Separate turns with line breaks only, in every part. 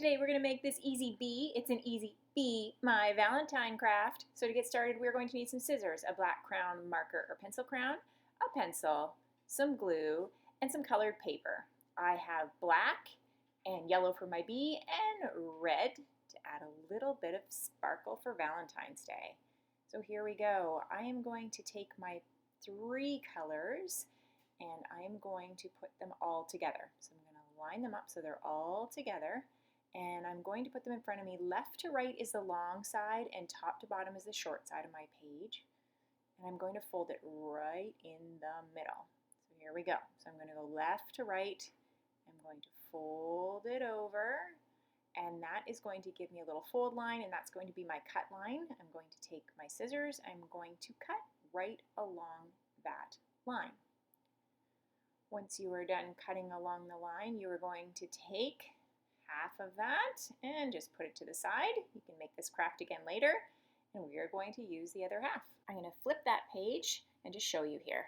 Today we're going to make this easy bee. It's an easy Bee My Valentine craft. So to get started, we're going to need some scissors, a black crown marker or pencil crown, a pencil, some glue, and some colored paper. I have black and yellow for my bee and red to add a little bit of sparkle for Valentine's Day. So here we go. I am going to take my 3 colors and I am going to put them all together. So I'm going to line them up so they're all together. And I'm going to put them in front of me. Left to right is the long side and top to bottom is the short side of my page. And I'm going to fold it right in the middle. So here we go. So I'm going to go left to right. I'm going to fold it over. And that is going to give me a little fold line, and that's going to be my cut line. I'm going to take my scissors. I'm going to cut right along that line. Once you are done cutting along the line, you are going to take half of that and just put it to the side. You can make this craft again later, and we are going to use the other half. I'm going to flip that page and just show you here.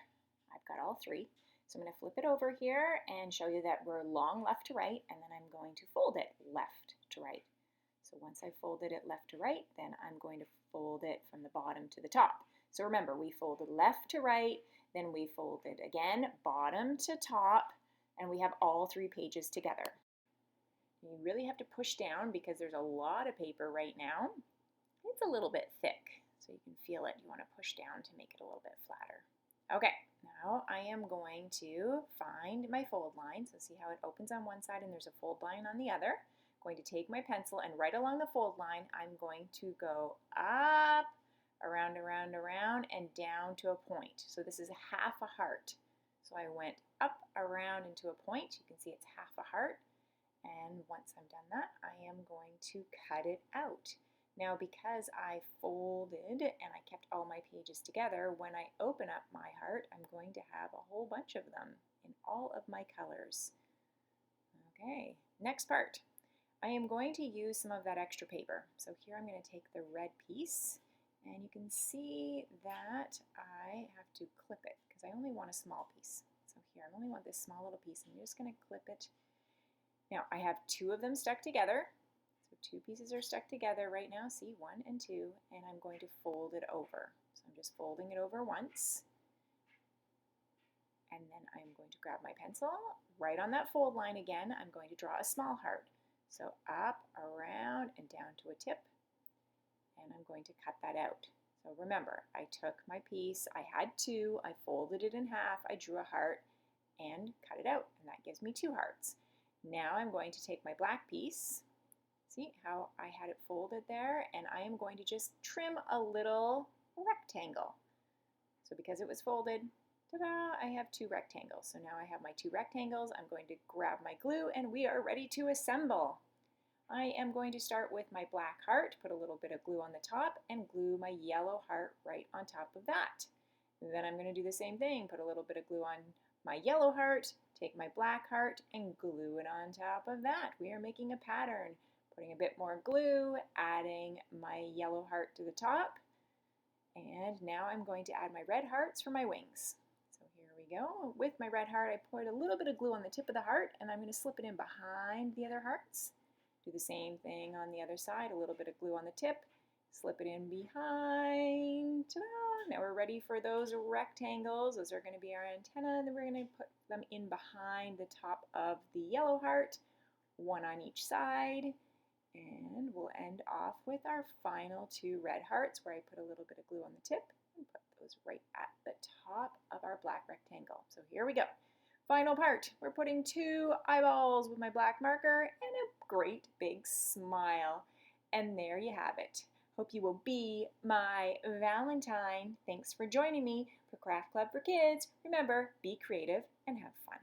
I've got all 3. So I'm going to flip it over here and show you that we're long left to right, and then I'm going to fold it left to right. So once I folded it left to right, then I'm going to fold it from the bottom to the top. So remember, we folded left to right, then we folded again bottom to top, and we have all 3 pages together. You really have to push down because there's a lot of paper right now. It's a little bit thick, so you can feel it. You want to push down to make it a little bit flatter. Okay, now I am going to find my fold line. So see how it opens on one side and there's a fold line on the other. I'm going to take my pencil and right along the fold line, I'm going to go up, around, around, around, and down to a point. So this is half a heart. So I went up, around, into a point. You can see it's half a heart. And once I'm done that, I am going to cut it out. Now, because I folded and I kept all my pages together, when I open up my heart, I'm going to have a whole bunch of them in all of my colors. Okay, next part. I am going to use some of that extra paper. So here I'm going to take the red piece, and you can see that I have to clip it because I only want a small piece. So here, I only want this small little piece, and I'm just going to clip it. Now, I have 2 of them stuck together. So 2 pieces are stuck together right now. See, 1 and 2, and I'm going to fold it over. So I'm just folding it over once. And then I'm going to grab my pencil. Right on that fold line again, I'm going to draw a small heart. So up, around, and down to a tip. And I'm going to cut that out. So remember, I took my piece, I had 2, I folded it in half, I drew a heart, and cut it out. And that gives me 2 hearts. Now I'm going to take my black piece, see how I had it folded there, and I am going to just trim a little rectangle. So because it was folded, ta-da, I have 2 rectangles. So now I have my 2 rectangles. I'm going to grab my glue and we are ready to assemble. I am going to start with my black heart, put a little bit of glue on the top, and glue my yellow heart right on top of that. And then I'm going to do the same thing, put a little bit of glue on my yellow heart, take my black heart, and glue it on top of that. We are making a pattern. Putting a bit more glue, adding my yellow heart to the top, and now I'm going to add my red hearts for my wings. So here we go. With my red heart, I put a little bit of glue on the tip of the heart, and I'm going to slip it in behind the other hearts. Do the same thing on the other side, a little bit of glue on the tip, slip it in behind. Ta-da! Now we're ready for those rectangles. Those are going to be our antenna, and then we're going to put them in behind the top of the yellow heart, 1 on each side. And we'll end off with our final 2 red hearts where I put a little bit of glue on the tip and put those right at the top of our black rectangle. So here we go. Final part. We're putting 2 eyeballs with my black marker and a great big smile. And there you have it. Hope you will be my Valentine. Thanks for joining me for Craft Club for Kids. Remember, be creative and have fun.